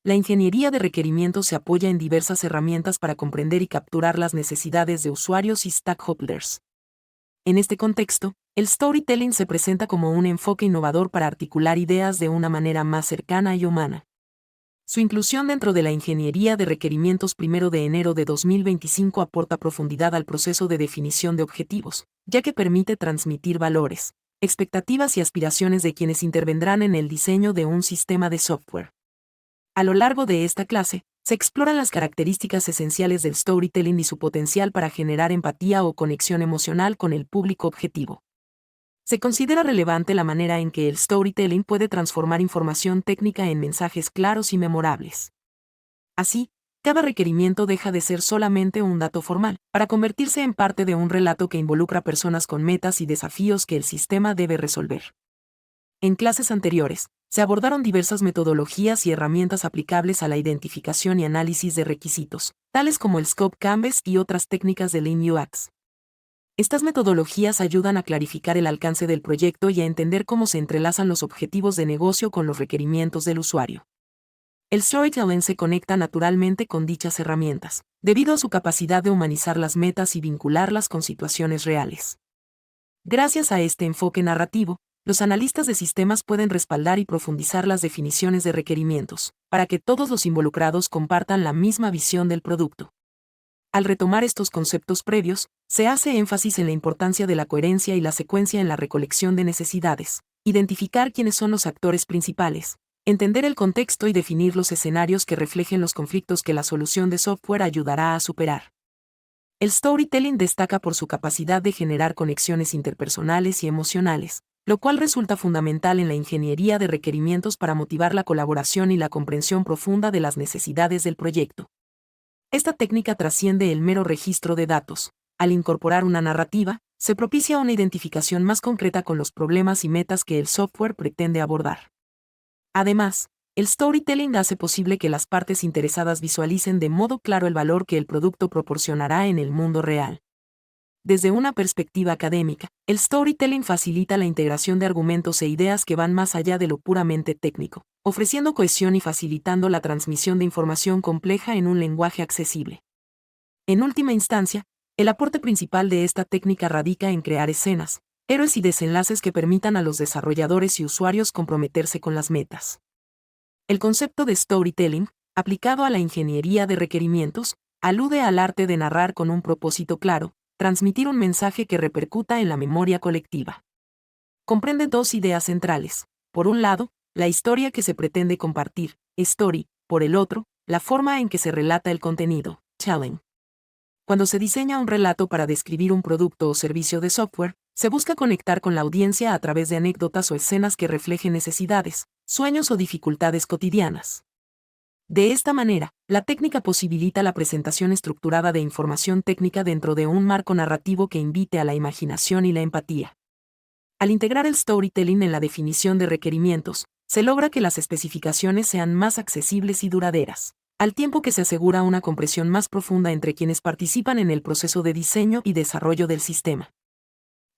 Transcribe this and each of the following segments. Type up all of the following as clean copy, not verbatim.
La ingeniería de requerimientos se apoya en diversas herramientas para comprender y capturar las necesidades de usuarios y stakeholders. En este contexto, el storytelling se presenta como un enfoque innovador para articular ideas de una manera más cercana y humana. Su inclusión dentro de la ingeniería de requerimientos 1 de enero de 2025 aporta profundidad al proceso de definición de objetivos, ya que permite transmitir valores, expectativas y aspiraciones de quienes intervendrán en el diseño de un sistema de software. A lo largo de esta clase, se exploran las características esenciales del storytelling y su potencial para generar empatía o conexión emocional con el público objetivo. Se considera relevante la manera en que el storytelling puede transformar información técnica en mensajes claros y memorables. Así, cada requerimiento deja de ser solamente un dato formal, para convertirse en parte de un relato que involucra personas con metas y desafíos que el sistema debe resolver. En clases anteriores, se abordaron diversas metodologías y herramientas aplicables a la identificación y análisis de requisitos, tales como el Scope Canvas y otras técnicas de Lean UX. Estas metodologías ayudan a clarificar el alcance del proyecto y a entender cómo se entrelazan los objetivos de negocio con los requerimientos del usuario. El storytelling se conecta naturalmente con dichas herramientas, debido a su capacidad de humanizar las metas y vincularlas con situaciones reales. Gracias a este enfoque narrativo, los analistas de sistemas pueden respaldar y profundizar las definiciones de requerimientos, para que todos los involucrados compartan la misma visión del producto. Al retomar estos conceptos previos, se hace énfasis en la importancia de la coherencia y la secuencia en la recolección de necesidades, identificar quiénes son los actores principales, entender el contexto y definir los escenarios que reflejen los conflictos que la solución de software ayudará a superar. El storytelling destaca por su capacidad de generar conexiones interpersonales y emocionales, lo cual resulta fundamental en la ingeniería de requerimientos para motivar la colaboración y la comprensión profunda de las necesidades del proyecto. Esta técnica trasciende el mero registro de datos. Al incorporar una narrativa, se propicia una identificación más concreta con los problemas y metas que el software pretende abordar. Además, el storytelling hace posible que las partes interesadas visualicen de modo claro el valor que el producto proporcionará en el mundo real. Desde una perspectiva académica, el storytelling facilita la integración de argumentos e ideas que van más allá de lo puramente técnico, ofreciendo cohesión y facilitando la transmisión de información compleja en un lenguaje accesible. En última instancia, el aporte principal de esta técnica radica en crear escenas, héroes y desenlaces que permitan a los desarrolladores y usuarios comprometerse con las metas. El concepto de storytelling, aplicado a la ingeniería de requerimientos, alude al arte de narrar con un propósito claro, transmitir un mensaje que repercuta en la memoria colectiva. Comprende dos ideas centrales. Por un lado, la historia que se pretende compartir, story; por el otro, la forma en que se relata el contenido, telling. Cuando se diseña un relato para describir un producto o servicio de software, se busca conectar con la audiencia a través de anécdotas o escenas que reflejen necesidades, sueños o dificultades cotidianas. De esta manera, la técnica posibilita la presentación estructurada de información técnica dentro de un marco narrativo que invite a la imaginación y la empatía. Al integrar el storytelling en la definición de requerimientos, se logra que las especificaciones sean más accesibles y duraderas, al tiempo que se asegura una comprensión más profunda entre quienes participan en el proceso de diseño y desarrollo del sistema.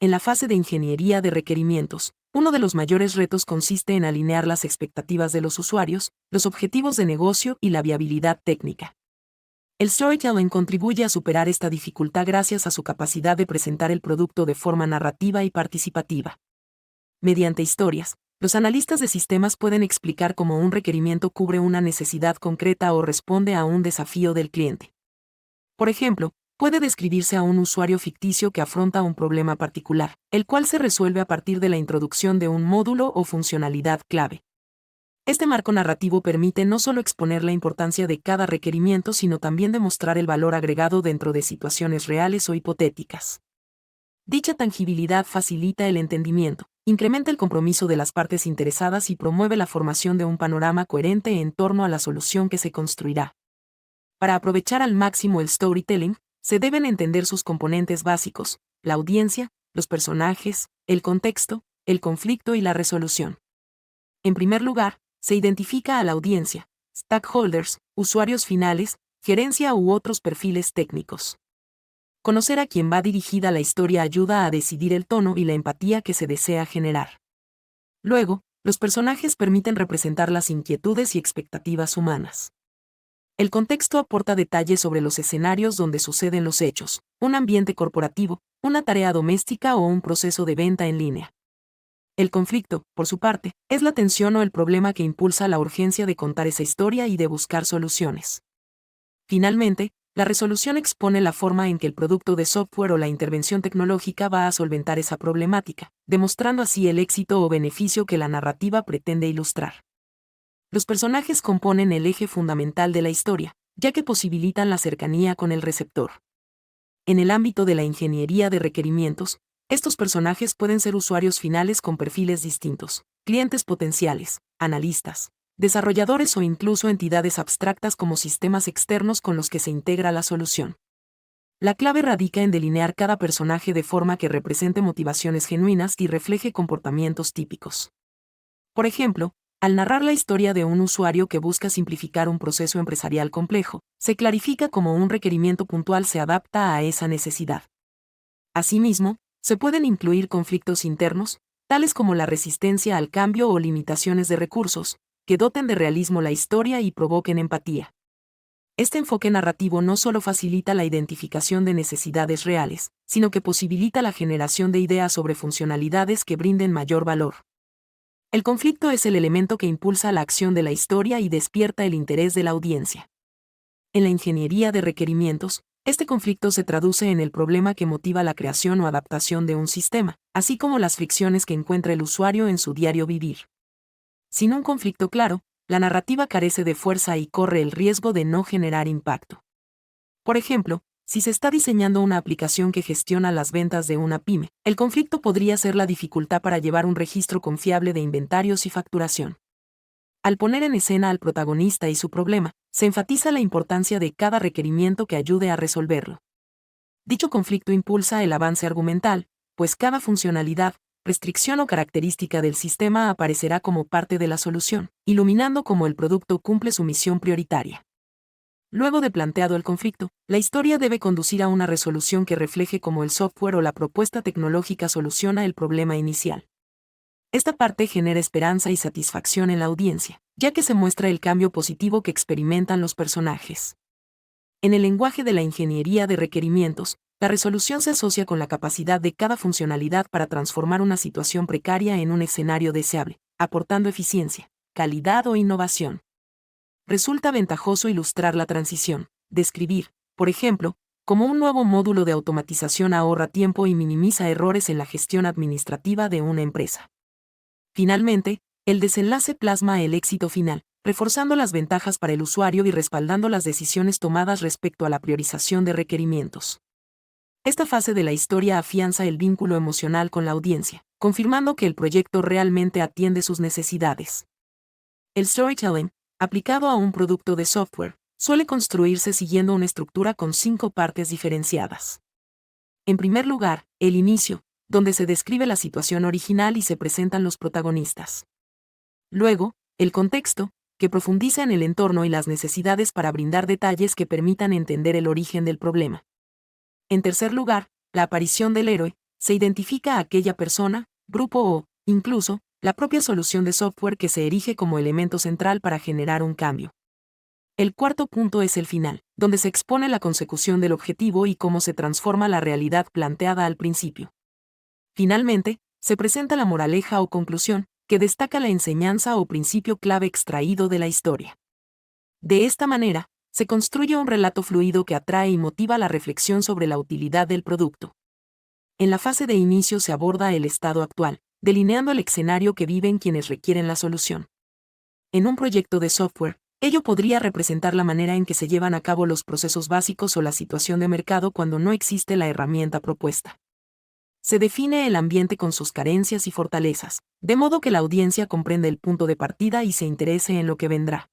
En la fase de ingeniería de requerimientos, uno de los mayores retos consiste en alinear las expectativas de los usuarios, los objetivos de negocio y la viabilidad técnica. El storytelling contribuye a superar esta dificultad gracias a su capacidad de presentar el producto de forma narrativa y participativa. Mediante historias, los analistas de sistemas pueden explicar cómo un requerimiento cubre una necesidad concreta o responde a un desafío del cliente. Por ejemplo, puede describirse a un usuario ficticio que afronta un problema particular, el cual se resuelve a partir de la introducción de un módulo o funcionalidad clave. Este marco narrativo permite no solo exponer la importancia de cada requerimiento, sino también demostrar el valor agregado dentro de situaciones reales o hipotéticas. Dicha tangibilidad facilita el entendimiento, incrementa el compromiso de las partes interesadas y promueve la formación de un panorama coherente en torno a la solución que se construirá. Para aprovechar al máximo el storytelling, se deben entender sus componentes básicos: la audiencia, los personajes, el contexto, el conflicto y la resolución. En primer lugar, se identifica a la audiencia, stakeholders, usuarios finales, gerencia u otros perfiles técnicos. Conocer a quién va dirigida la historia ayuda a decidir el tono y la empatía que se desea generar. Luego, Los personajes permiten representar las inquietudes y expectativas humanas. El contexto aporta detalles sobre los escenarios donde suceden los hechos, un ambiente corporativo, una tarea doméstica o un proceso de venta en línea. El conflicto, por su parte, es la tensión o el problema que impulsa la urgencia de contar esa historia y de buscar soluciones. Finalmente, la resolución expone la forma en que el producto de software o la intervención tecnológica va a solventar esa problemática, demostrando así el éxito o beneficio que la narrativa pretende ilustrar. Los personajes componen el eje fundamental de la historia, ya que posibilitan la cercanía con el receptor. En el ámbito de la ingeniería de requerimientos, estos personajes pueden ser usuarios finales con perfiles distintos, clientes potenciales, analistas, desarrolladores o incluso entidades abstractas como sistemas externos con los que se integra la solución. La clave radica en delinear cada personaje de forma que represente motivaciones genuinas y refleje comportamientos típicos. Por ejemplo, al narrar la historia de un usuario que busca simplificar un proceso empresarial complejo, se clarifica cómo un requerimiento puntual se adapta a esa necesidad. Asimismo, se pueden incluir conflictos internos, tales como la resistencia al cambio o limitaciones de recursos, que doten de realismo la historia y provoquen empatía. Este enfoque narrativo no solo facilita la identificación de necesidades reales, sino que posibilita la generación de ideas sobre funcionalidades que brinden mayor valor. El conflicto es el elemento que impulsa la acción de la historia y despierta el interés de la audiencia. En la ingeniería de requerimientos, este conflicto se traduce en el problema que motiva la creación o adaptación de un sistema, así como las fricciones que encuentra el usuario en su diario vivir. Sin un conflicto claro, la narrativa carece de fuerza y corre el riesgo de no generar impacto. Por ejemplo, si se está diseñando una aplicación que gestiona las ventas de una pyme, el conflicto podría ser la dificultad para llevar un registro confiable de inventarios y facturación. Al poner en escena al protagonista y su problema, se enfatiza la importancia de cada requerimiento que ayude a resolverlo. Dicho conflicto impulsa el avance argumental, pues cada funcionalidad, restricción o característica del sistema aparecerá como parte de la solución, iluminando cómo el producto cumple su misión prioritaria. Luego de planteado el conflicto, la historia debe conducir a una resolución que refleje cómo el software o la propuesta tecnológica soluciona el problema inicial. Esta parte genera esperanza y satisfacción en la audiencia, ya que se muestra el cambio positivo que experimentan los personajes. En el lenguaje de la ingeniería de requerimientos, la resolución se asocia con la capacidad de cada funcionalidad para transformar una situación precaria en un escenario deseable, aportando eficiencia, calidad o innovación. Resulta ventajoso ilustrar la transición, describir, por ejemplo, cómo un nuevo módulo de automatización ahorra tiempo y minimiza errores en la gestión administrativa de una empresa. Finalmente, el desenlace plasma el éxito final, reforzando las ventajas para el usuario y respaldando las decisiones tomadas respecto a la priorización de requerimientos. Esta fase de la historia afianza el vínculo emocional con la audiencia, confirmando que el proyecto realmente atiende sus necesidades. El storytelling, aplicado a un producto de software, suele construirse siguiendo una estructura con 5 partes diferenciadas. En primer lugar, el inicio, donde se describe la situación original y se presentan los protagonistas. Luego, el contexto, que profundiza en el entorno y las necesidades para brindar detalles que permitan entender el origen del problema. En tercer lugar, la aparición del héroe, se identifica a aquella persona, grupo o, incluso, la propia solución de software que se erige como elemento central para generar un cambio. El cuarto punto es el final, donde se expone la consecución del objetivo y cómo se transforma la realidad planteada al principio. Finalmente, se presenta la moraleja o conclusión, que destaca la enseñanza o principio clave extraído de la historia. De esta manera, se construye un relato fluido que atrae y motiva la reflexión sobre la utilidad del producto. En la fase de inicio se aborda el estado actual, delineando el escenario que viven quienes requieren la solución. En un proyecto de software, ello podría representar la manera en que se llevan a cabo los procesos básicos o la situación de mercado cuando no existe la herramienta propuesta. Se define el ambiente con sus carencias y fortalezas, de modo que la audiencia comprenda el punto de partida y se interese en lo que vendrá.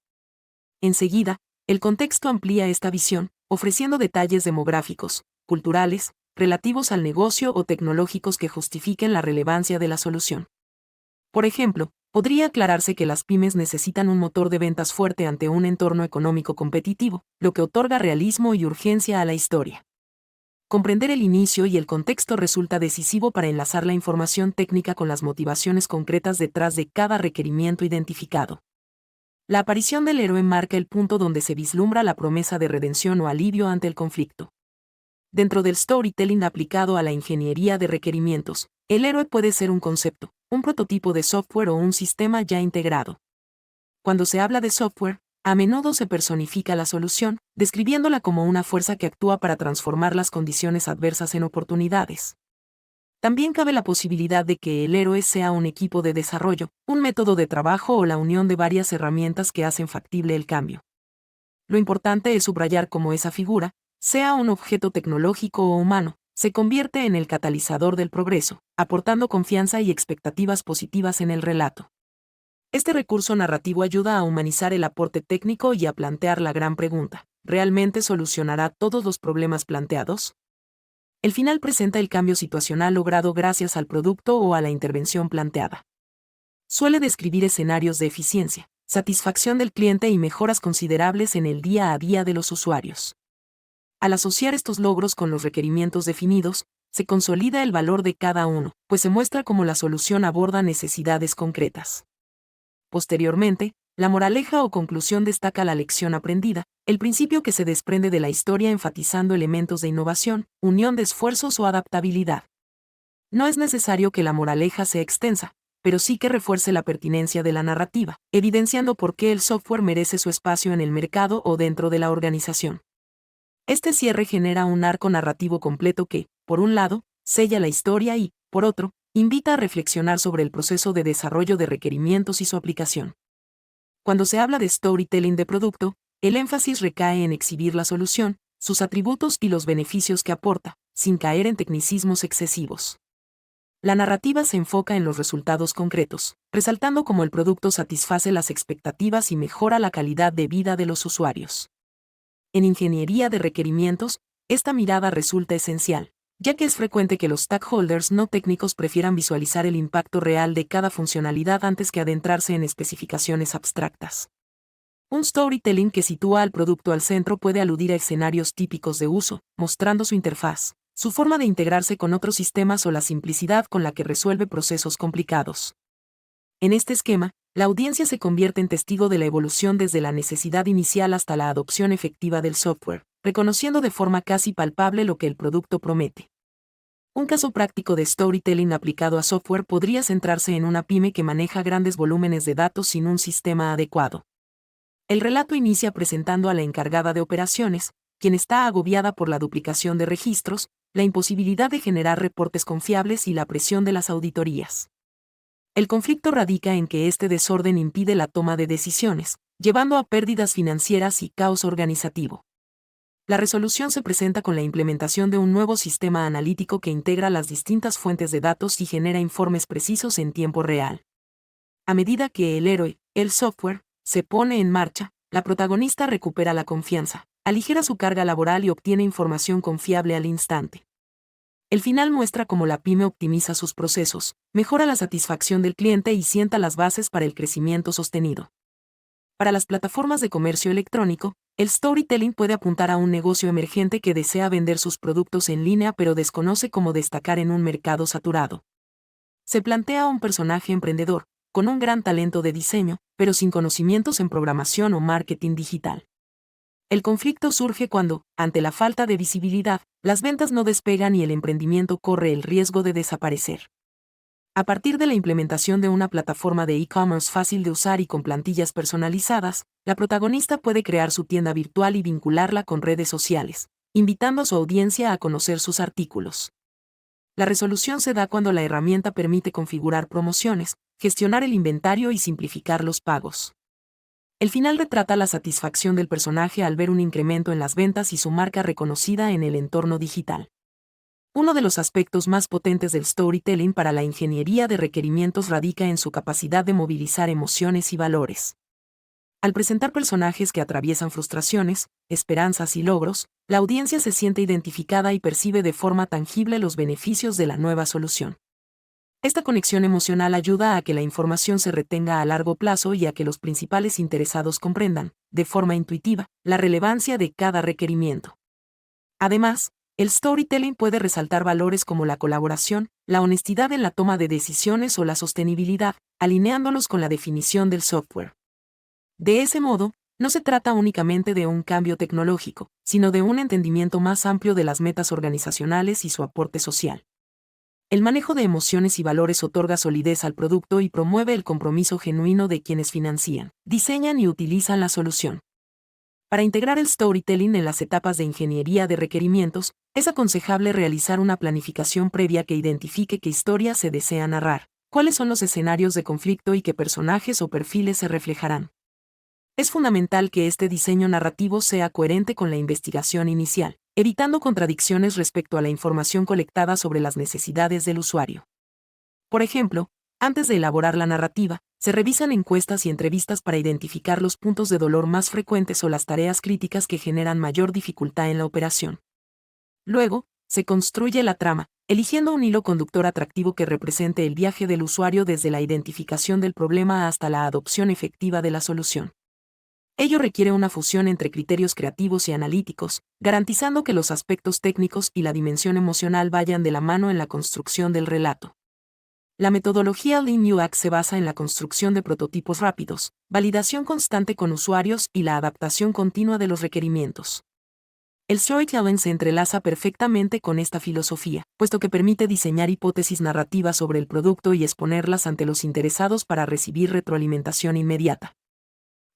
Enseguida, el contexto amplía esta visión, ofreciendo detalles demográficos, culturales, relativos al negocio o tecnológicos que justifiquen la relevancia de la solución. Por ejemplo, podría aclararse que las pymes necesitan un motor de ventas fuerte ante un entorno económico competitivo, lo que otorga realismo y urgencia a la historia. comprender el inicio y el contexto resulta decisivo para enlazar la información técnica con las motivaciones concretas detrás de cada requerimiento identificado. La aparición del héroe marca el punto donde se vislumbra la promesa de redención o alivio ante el conflicto. Dentro del storytelling aplicado a la ingeniería de requerimientos, el héroe puede ser un concepto, un prototipo de software o un sistema ya integrado. Cuando se habla de software, a menudo se personifica la solución, describiéndola como una fuerza que actúa para transformar las condiciones adversas en oportunidades. También cabe la posibilidad de que el héroe sea un equipo de desarrollo, un método de trabajo o la unión de varias herramientas que hacen factible el cambio. Lo importante es subrayar cómo esa figura, sea un objeto tecnológico o humano, se convierte en el catalizador del progreso, aportando confianza y expectativas positivas en el relato. Este recurso narrativo ayuda a humanizar el aporte técnico y a plantear la gran pregunta: ¿realmente solucionará todos los problemas planteados? El final presenta el cambio situacional logrado gracias al producto o a la intervención planteada. Suele describir escenarios de eficiencia, satisfacción del cliente y mejoras considerables en el día a día de los usuarios. Al asociar estos logros con los requerimientos definidos, se consolida el valor de cada uno, pues se muestra cómo la solución aborda necesidades concretas. Posteriormente, la moraleja o conclusión destaca la lección aprendida, el principio que se desprende de la historia enfatizando elementos de innovación, unión de esfuerzos o adaptabilidad. No es necesario que la moraleja sea extensa, pero sí que refuerce la pertinencia de la narrativa, evidenciando por qué el software merece su espacio en el mercado o dentro de la organización. Este cierre genera un arco narrativo completo que, por un lado, sella la historia y, por otro, invita a reflexionar sobre el proceso de desarrollo de requerimientos y su aplicación. Cuando se habla de storytelling de producto, el énfasis recae en exhibir la solución, sus atributos y los beneficios que aporta, sin caer en tecnicismos excesivos. La narrativa se enfoca en los resultados concretos, resaltando cómo el producto satisface las expectativas y mejora la calidad de vida de los usuarios. En ingeniería de requerimientos, esta mirada resulta esencial, ya que es frecuente que los stakeholders no técnicos prefieran visualizar el impacto real de cada funcionalidad antes que adentrarse en especificaciones abstractas. Un storytelling que sitúa al producto al centro puede aludir a escenarios típicos de uso, mostrando su interfaz, su forma de integrarse con otros sistemas o la simplicidad con la que resuelve procesos complicados. En este esquema, la audiencia se convierte en testigo de la evolución desde la necesidad inicial hasta la adopción efectiva del software, reconociendo de forma casi palpable lo que el producto promete. Un caso práctico de storytelling aplicado a software podría centrarse en una pyme que maneja grandes volúmenes de datos sin un sistema adecuado. El relato inicia presentando a la encargada de operaciones, quien está agobiada por la duplicación de registros, la imposibilidad de generar reportes confiables y la presión de las auditorías. El conflicto radica en que este desorden impide la toma de decisiones, llevando a pérdidas financieras y caos organizativo. La resolución se presenta con la implementación de un nuevo sistema analítico que integra las distintas fuentes de datos y genera informes precisos en tiempo real. A medida que el héroe, el software, se pone en marcha, la protagonista recupera la confianza, aligera su carga laboral y obtiene información confiable al instante. El final muestra cómo la pyme optimiza sus procesos, mejora la satisfacción del cliente y sienta las bases para el crecimiento sostenido. Para las plataformas de comercio electrónico, el storytelling puede apuntar a un negocio emergente que desea vender sus productos en línea pero desconoce cómo destacar en un mercado saturado. Se plantea un personaje emprendedor, con un gran talento de diseño, pero sin conocimientos en programación o marketing digital. El conflicto surge cuando, ante la falta de visibilidad, las ventas no despegan y el emprendimiento corre el riesgo de desaparecer. A partir de la implementación de una plataforma de e-commerce fácil de usar y con plantillas personalizadas, la protagonista puede crear su tienda virtual y vincularla con redes sociales, invitando a su audiencia a conocer sus artículos. La resolución se da cuando la herramienta permite configurar promociones, gestionar el inventario y simplificar los pagos. El final retrata la satisfacción del personaje al ver un incremento en las ventas y su marca reconocida en el entorno digital. Uno de los aspectos más potentes del storytelling para la ingeniería de requerimientos radica en su capacidad de movilizar emociones y valores. Al presentar personajes que atraviesan frustraciones, esperanzas y logros, la audiencia se siente identificada y percibe de forma tangible los beneficios de la nueva solución. Esta conexión emocional ayuda a que la información se retenga a largo plazo y a que los principales interesados comprendan, de forma intuitiva, la relevancia de cada requerimiento. Además, El storytelling puede resaltar valores como la colaboración, la honestidad en la toma de decisiones o la sostenibilidad, alineándolos con la definición del software. De ese modo, no se trata únicamente de un cambio tecnológico, sino de un entendimiento más amplio de las metas organizacionales y su aporte social. El manejo de emociones y valores otorga solidez al producto y promueve el compromiso genuino de quienes financian, diseñan y utilizan la solución. Para integrar el storytelling en las etapas de ingeniería de requerimientos, es aconsejable realizar una planificación previa que identifique qué historia se desea narrar, cuáles son los escenarios de conflicto y qué personajes o perfiles se reflejarán. Es fundamental que este diseño narrativo sea coherente con la investigación inicial, evitando contradicciones respecto a la información colectada sobre las necesidades del usuario. Por ejemplo, antes de elaborar la narrativa, se revisan encuestas y entrevistas para identificar los puntos de dolor más frecuentes o las tareas críticas que generan mayor dificultad en la operación. Luego, se construye la trama, eligiendo un hilo conductor atractivo que represente el viaje del usuario desde la identificación del problema hasta la adopción efectiva de la solución. Ello requiere una fusión entre criterios creativos y analíticos, garantizando que los aspectos técnicos y la dimensión emocional vayan de la mano en la construcción del relato. La metodología Lean UX se basa en la construcción de prototipos rápidos, validación constante con usuarios y la adaptación continua de los requerimientos. El storytelling se entrelaza perfectamente con esta filosofía, puesto que permite diseñar hipótesis narrativas sobre el producto y exponerlas ante los interesados para recibir retroalimentación inmediata.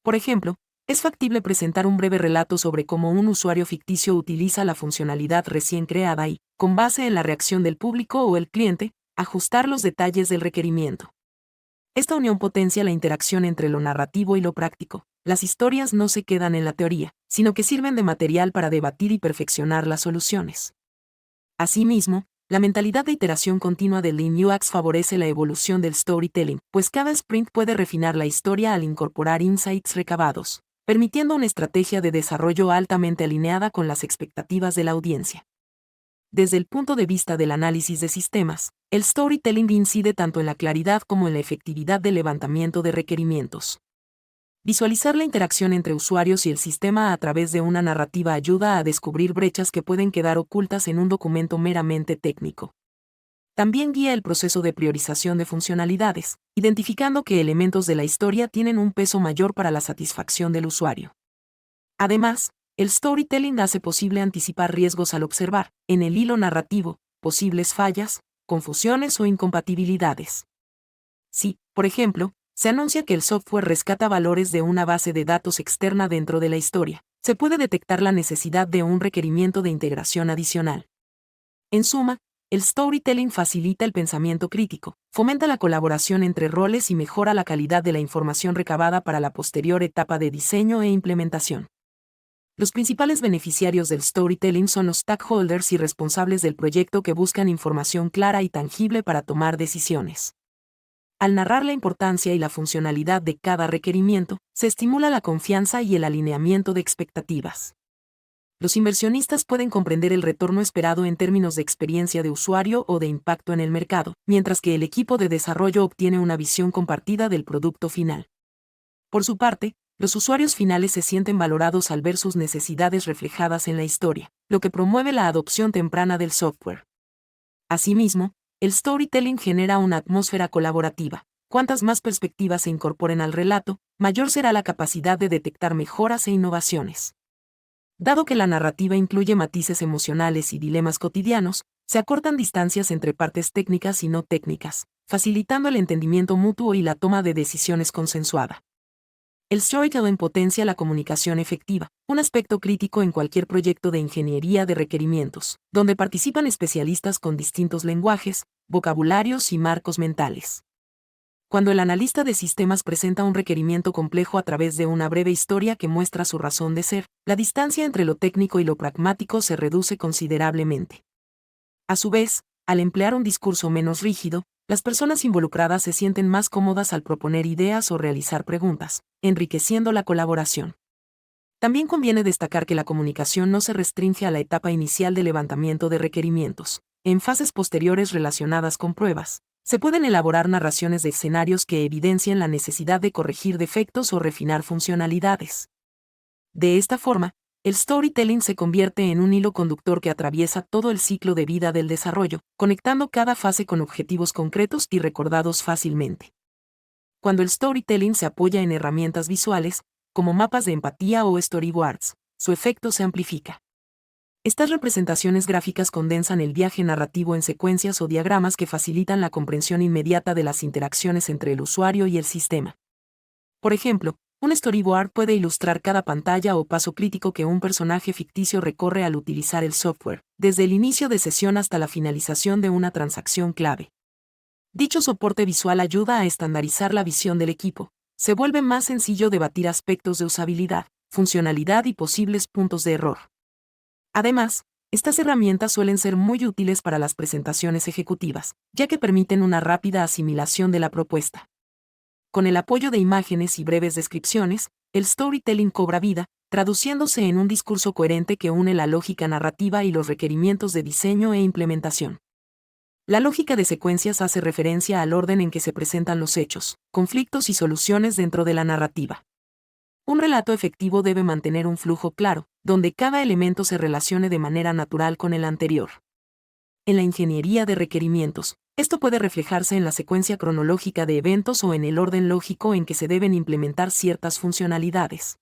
Por ejemplo, es factible presentar un breve relato sobre cómo un usuario ficticio utiliza la funcionalidad recién creada y, con base en la reacción del público o el cliente, ajustar los detalles del requerimiento. Esta unión potencia la interacción entre lo narrativo y lo práctico. Las historias no se quedan en la teoría, sino que sirven de material para debatir y perfeccionar las soluciones. Asimismo, la mentalidad de iteración continua de Lean UX favorece la evolución del storytelling, pues cada sprint puede refinar la historia al incorporar insights recabados, permitiendo una estrategia de desarrollo altamente alineada con las expectativas de la audiencia. Desde el punto de vista del análisis de sistemas, el storytelling incide tanto en la claridad como en la efectividad del levantamiento de requerimientos. Visualizar la interacción entre usuarios y el sistema a través de una narrativa ayuda a descubrir brechas que pueden quedar ocultas en un documento meramente técnico. También guía el proceso de priorización de funcionalidades, identificando qué elementos de la historia tienen un peso mayor para la satisfacción del usuario. Además, el storytelling hace posible anticipar riesgos al observar, en el hilo narrativo, posibles fallas, confusiones o incompatibilidades. Si, por ejemplo, se anuncia que el software rescata valores de una base de datos externa dentro de la historia, se puede detectar la necesidad de un requerimiento de integración adicional. En suma, el storytelling facilita el pensamiento crítico, fomenta la colaboración entre roles y mejora la calidad de la información recabada para la posterior etapa de diseño e implementación. Los principales beneficiarios del storytelling son los stakeholders y responsables del proyecto que buscan información clara y tangible para tomar decisiones. Al narrar la importancia y la funcionalidad de cada requerimiento, se estimula la confianza y el alineamiento de expectativas. Los inversionistas pueden comprender el retorno esperado en términos de experiencia de usuario o de impacto en el mercado, mientras que el equipo de desarrollo obtiene una visión compartida del producto final. Por su parte, los usuarios finales se sienten valorados al ver sus necesidades reflejadas en la historia, lo que promueve la adopción temprana del software. Asimismo, el storytelling genera una atmósfera colaborativa. Cuantas más perspectivas se incorporen al relato, mayor será la capacidad de detectar mejoras e innovaciones. Dado que la narrativa incluye matices emocionales y dilemas cotidianos, se acortan distancias entre partes técnicas y no técnicas, facilitando el entendimiento mutuo y la toma de decisiones consensuada. El storytelling potencia la comunicación efectiva, un aspecto crítico en cualquier proyecto de ingeniería de requerimientos, donde participan especialistas con distintos lenguajes, vocabularios y marcos mentales. Cuando el analista de sistemas presenta un requerimiento complejo a través de una breve historia que muestra su razón de ser, la distancia entre lo técnico y lo pragmático se reduce considerablemente. A su vez, al emplear un discurso menos rígido, las personas involucradas se sienten más cómodas al proponer ideas o realizar preguntas, enriqueciendo la colaboración. También conviene destacar que la comunicación no se restringe a la etapa inicial de levantamiento de requerimientos. En fases posteriores relacionadas con pruebas, se pueden elaborar narraciones de escenarios que evidencien la necesidad de corregir defectos o refinar funcionalidades. De esta forma, el storytelling se convierte en un hilo conductor que atraviesa todo el ciclo de vida del desarrollo, conectando cada fase con objetivos concretos y recordados fácilmente. Cuando el storytelling se apoya en herramientas visuales, como mapas de empatía o storyboards, su efecto se amplifica. Estas representaciones gráficas condensan el viaje narrativo en secuencias o diagramas que facilitan la comprensión inmediata de las interacciones entre el usuario y el sistema. Por ejemplo, un storyboard puede ilustrar cada pantalla o paso crítico que un personaje ficticio recorre al utilizar el software, desde el inicio de sesión hasta la finalización de una transacción clave. Dicho soporte visual ayuda a estandarizar la visión del equipo. Se vuelve más sencillo debatir aspectos de usabilidad, funcionalidad y posibles puntos de error. Además, estas herramientas suelen ser muy útiles para las presentaciones ejecutivas, ya que permiten una rápida asimilación de la propuesta. Con el apoyo de imágenes y breves descripciones, el storytelling cobra vida, traduciéndose en un discurso coherente que une la lógica narrativa y los requerimientos de diseño e implementación. La lógica de secuencias hace referencia al orden en que se presentan los hechos, conflictos y soluciones dentro de la narrativa. Un relato efectivo debe mantener un flujo claro, donde cada elemento se relacione de manera natural con el anterior. En la ingeniería de requerimientos, esto puede reflejarse en la secuencia cronológica de eventos o en el orden lógico en que se deben implementar ciertas funcionalidades.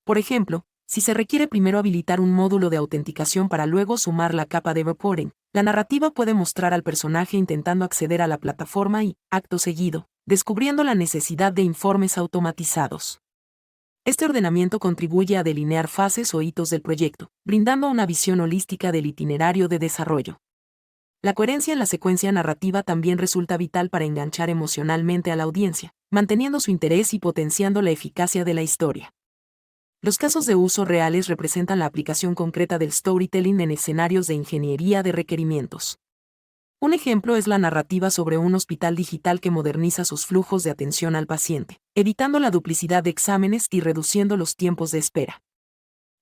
Por ejemplo, si se requiere primero habilitar un módulo de autenticación para luego sumar la capa de reporting, la narrativa puede mostrar al personaje intentando acceder a la plataforma y, acto seguido, descubriendo la necesidad de informes automatizados. Este ordenamiento contribuye a delinear fases o hitos del proyecto, brindando una visión holística del itinerario de desarrollo. La coherencia en la secuencia narrativa también resulta vital para enganchar emocionalmente a la audiencia, manteniendo su interés y potenciando la eficacia de la historia. Los casos de uso reales representan la aplicación concreta del storytelling en escenarios de ingeniería de requerimientos. Un ejemplo es la narrativa sobre un hospital digital que moderniza sus flujos de atención al paciente, evitando la duplicidad de exámenes y reduciendo los tiempos de espera.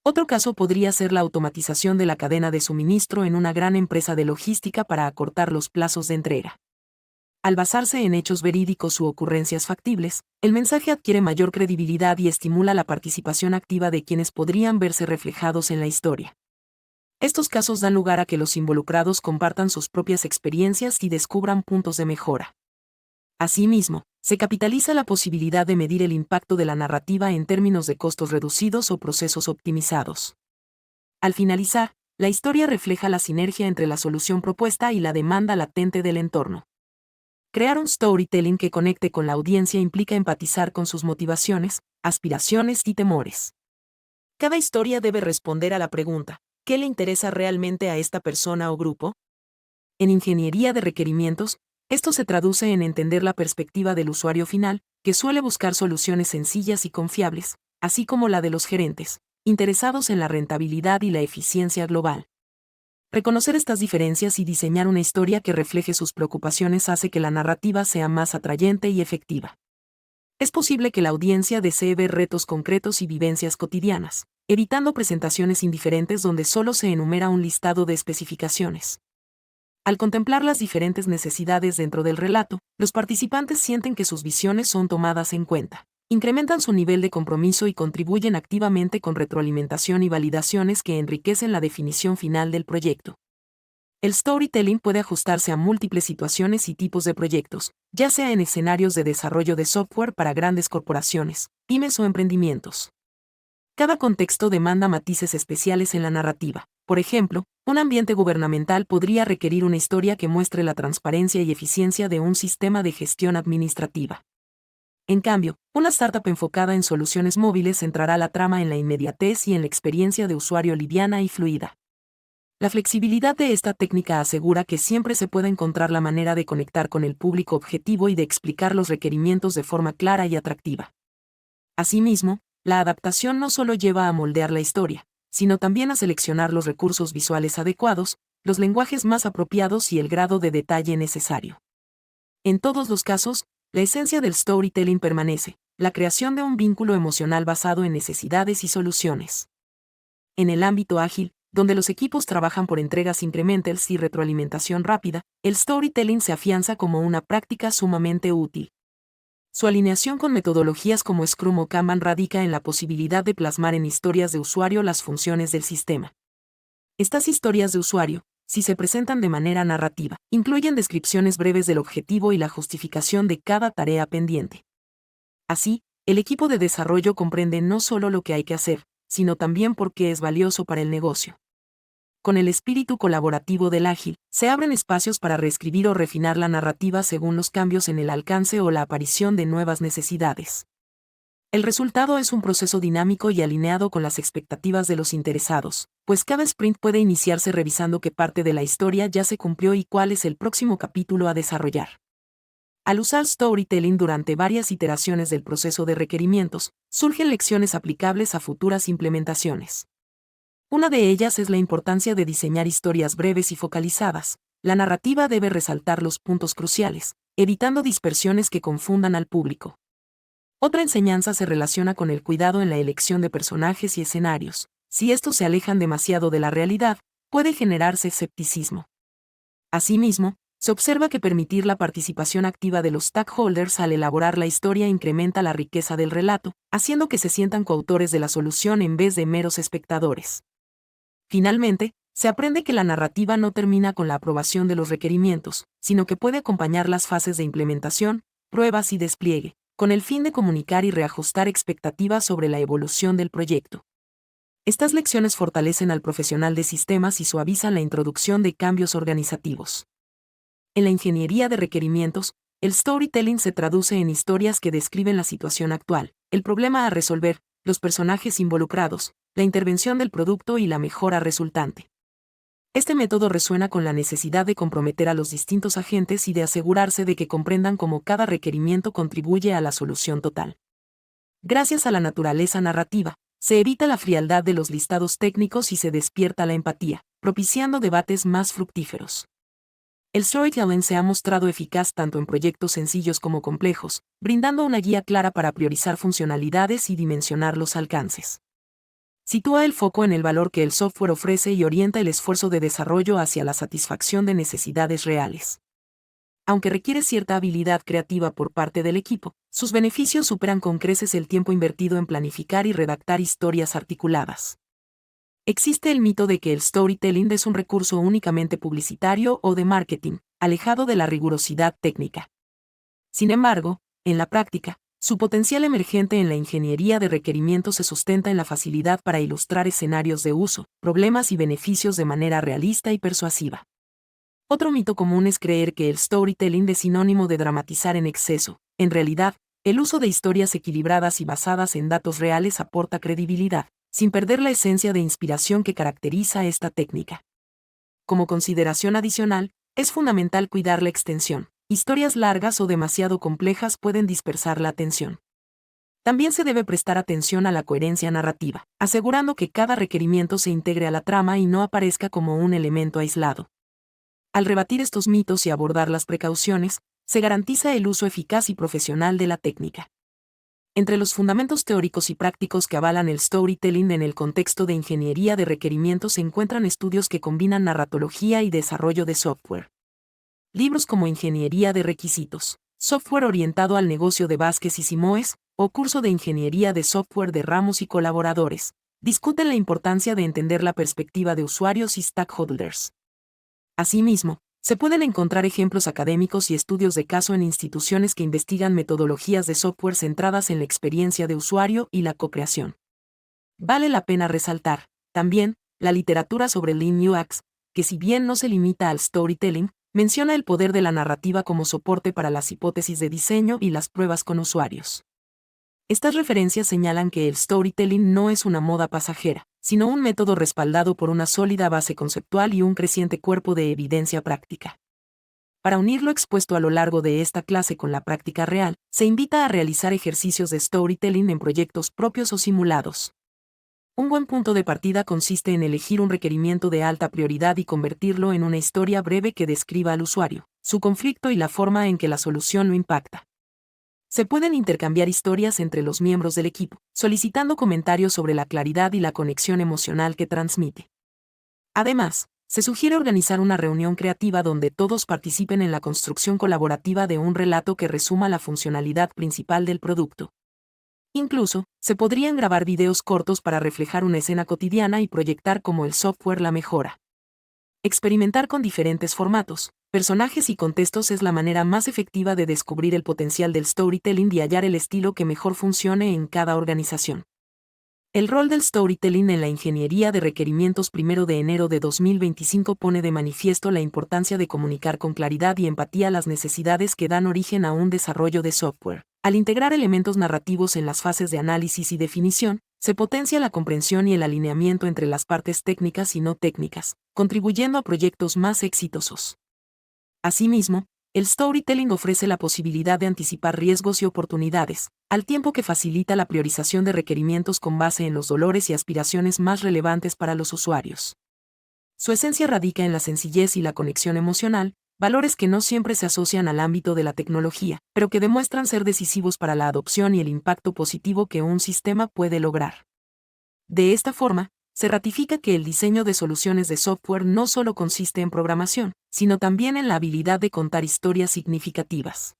Otro caso podría ser la automatización de la cadena de suministro en una gran empresa de logística para acortar los plazos de entrega. Al basarse en hechos verídicos u ocurrencias factibles, el mensaje adquiere mayor credibilidad y estimula la participación activa de quienes podrían verse reflejados en la historia. Estos casos dan lugar a que los involucrados compartan sus propias experiencias y descubran puntos de mejora. Asimismo, se capitaliza la posibilidad de medir el impacto de la narrativa en términos de costos reducidos o procesos optimizados. Al finalizar, la historia refleja la sinergia entre la solución propuesta y la demanda latente del entorno. Crear un storytelling que conecte con la audiencia implica empatizar con sus motivaciones, aspiraciones y temores. Cada historia debe responder a la pregunta: ¿qué le interesa realmente a esta persona o grupo? En ingeniería de requerimientos, esto se traduce en entender la perspectiva del usuario final, que suele buscar soluciones sencillas y confiables, así como la de los gerentes, interesados en la rentabilidad y la eficiencia global. Reconocer estas diferencias y diseñar una historia que refleje sus preocupaciones hace que la narrativa sea más atrayente y efectiva. Es posible que la audiencia desee ver retos concretos y vivencias cotidianas, evitando presentaciones indiferentes donde solo se enumera un listado de especificaciones. Al contemplar las diferentes necesidades dentro del relato, los participantes sienten que sus visiones son tomadas en cuenta, incrementan su nivel de compromiso y contribuyen activamente con retroalimentación y validaciones que enriquecen la definición final del proyecto. El storytelling puede ajustarse a múltiples situaciones y tipos de proyectos, ya sea en escenarios de desarrollo de software para grandes corporaciones, pymes o emprendimientos. Cada contexto demanda matices especiales en la narrativa. Por ejemplo, un ambiente gubernamental podría requerir una historia que muestre la transparencia y eficiencia de un sistema de gestión administrativa. En cambio, una startup enfocada en soluciones móviles centrará la trama en la inmediatez y en la experiencia de usuario liviana y fluida. La flexibilidad de esta técnica asegura que siempre se puede encontrar la manera de conectar con el público objetivo y de explicar los requerimientos de forma clara y atractiva. Asimismo, la adaptación no solo lleva a moldear la historia, sino también a seleccionar los recursos visuales adecuados, los lenguajes más apropiados y el grado de detalle necesario. En todos los casos, la esencia del storytelling permanece, la creación de un vínculo emocional basado en necesidades y soluciones. En el ámbito ágil, donde los equipos trabajan por entregas incrementales y retroalimentación rápida, el storytelling se afianza como una práctica sumamente útil. Su alineación con metodologías como Scrum o Kanban radica en la posibilidad de plasmar en historias de usuario las funciones del sistema. Estas historias de usuario, si se presentan de manera narrativa, incluyen descripciones breves del objetivo y la justificación de cada tarea pendiente. Así, el equipo de desarrollo comprende no solo lo que hay que hacer, sino también por qué es valioso para el negocio. Con el espíritu colaborativo del ágil, se abren espacios para reescribir o refinar la narrativa según los cambios en el alcance o la aparición de nuevas necesidades. El resultado es un proceso dinámico y alineado con las expectativas de los interesados, pues cada sprint puede iniciarse revisando qué parte de la historia ya se cumplió y cuál es el próximo capítulo a desarrollar. Al usar storytelling durante varias iteraciones del proceso de requerimientos, surgen lecciones aplicables a futuras implementaciones. Una de ellas es la importancia de diseñar historias breves y focalizadas. La narrativa debe resaltar los puntos cruciales, evitando dispersiones que confundan al público. Otra enseñanza se relaciona con el cuidado en la elección de personajes y escenarios. Si estos se alejan demasiado de la realidad, puede generarse escepticismo. Asimismo, se observa que permitir la participación activa de los stakeholders al elaborar la historia incrementa la riqueza del relato, haciendo que se sientan coautores de la solución en vez de meros espectadores. Finalmente, se aprende que la narrativa no termina con la aprobación de los requerimientos, sino que puede acompañar las fases de implementación, pruebas y despliegue, con el fin de comunicar y reajustar expectativas sobre la evolución del proyecto. Estas lecciones fortalecen al profesional de sistemas y suavizan la introducción de cambios organizativos. En la ingeniería de requerimientos, el storytelling se traduce en historias que describen la situación actual, el problema a resolver, los personajes involucrados, la intervención del producto y la mejora resultante. Este método resuena con la necesidad de comprometer a los distintos agentes y de asegurarse de que comprendan cómo cada requerimiento contribuye a la solución total. Gracias a la naturaleza narrativa, se evita la frialdad de los listados técnicos y se despierta la empatía, propiciando debates más fructíferos. El storytelling se ha mostrado eficaz tanto en proyectos sencillos como complejos, brindando una guía clara para priorizar funcionalidades y dimensionar los alcances. Sitúa el foco en el valor que el software ofrece y orienta el esfuerzo de desarrollo hacia la satisfacción de necesidades reales. Aunque requiere cierta habilidad creativa por parte del equipo, sus beneficios superan con creces el tiempo invertido en planificar y redactar historias articuladas. Existe el mito de que el storytelling es un recurso únicamente publicitario o de marketing, alejado de la rigurosidad técnica. Sin embargo, en la práctica, su potencial emergente en la ingeniería de requerimientos se sustenta en la facilidad para ilustrar escenarios de uso, problemas y beneficios de manera realista y persuasiva. Otro mito común es creer que el storytelling es sinónimo de dramatizar en exceso. En realidad, el uso de historias equilibradas y basadas en datos reales aporta credibilidad, sin perder la esencia de inspiración que caracteriza esta técnica. Como consideración adicional, es fundamental cuidar la extensión. Historias largas o demasiado complejas pueden dispersar la atención. También se debe prestar atención a la coherencia narrativa, asegurando que cada requerimiento se integre a la trama y no aparezca como un elemento aislado. Al rebatir estos mitos y abordar las precauciones, se garantiza el uso eficaz y profesional de la técnica. Entre los fundamentos teóricos y prácticos que avalan el storytelling en el contexto de ingeniería de requerimientos se encuentran estudios que combinan narratología y desarrollo de software. Libros como Ingeniería de Requisitos, Software orientado al negocio de Vázquez y Simoes, o Curso de Ingeniería de Software de Ramos y colaboradores, discuten la importancia de entender la perspectiva de usuarios y stakeholders. Asimismo, se pueden encontrar ejemplos académicos y estudios de caso en instituciones que investigan metodologías de software centradas en la experiencia de usuario y la co-creación. Vale la pena resaltar, también, la literatura sobre Lean UX, que si bien no se limita al storytelling, menciona el poder de la narrativa como soporte para las hipótesis de diseño y las pruebas con usuarios. Estas referencias señalan que el storytelling no es una moda pasajera, sino un método respaldado por una sólida base conceptual y un creciente cuerpo de evidencia práctica. Para unir lo expuesto a lo largo de esta clase con la práctica real, se invita a realizar ejercicios de storytelling en proyectos propios o simulados. Un buen punto de partida consiste en elegir un requerimiento de alta prioridad y convertirlo en una historia breve que describa al usuario, su conflicto y la forma en que la solución lo impacta. Se pueden intercambiar historias entre los miembros del equipo, solicitando comentarios sobre la claridad y la conexión emocional que transmite. Además, Se sugiere organizar una reunión creativa donde todos participen en la construcción colaborativa de un relato que resuma la funcionalidad principal del producto. Incluso, se podrían grabar videos cortos para reflejar una escena cotidiana y proyectar cómo el software la mejora. Experimentar con diferentes formatos, personajes y contextos es la manera más efectiva de descubrir el potencial del storytelling y hallar el estilo que mejor funcione en cada organización. El rol del storytelling en la ingeniería de requerimientos 1 de enero de 2025 pone de manifiesto la importancia de comunicar con claridad y empatía las necesidades que dan origen a un desarrollo de software. Al integrar elementos narrativos en las fases de análisis y definición, se potencia la comprensión y el alineamiento entre las partes técnicas y no técnicas, contribuyendo a proyectos más exitosos. Asimismo, el storytelling ofrece la posibilidad de anticipar riesgos y oportunidades, al tiempo que facilita la priorización de requerimientos con base en los dolores y aspiraciones más relevantes para los usuarios. Su esencia radica en la sencillez y la conexión emocional, valores que no siempre se asocian al ámbito de la tecnología, pero que demuestran ser decisivos para la adopción y el impacto positivo que un sistema puede lograr. De esta forma, se ratifica que el diseño de soluciones de software no solo consiste en programación, sino también en la habilidad de contar historias significativas.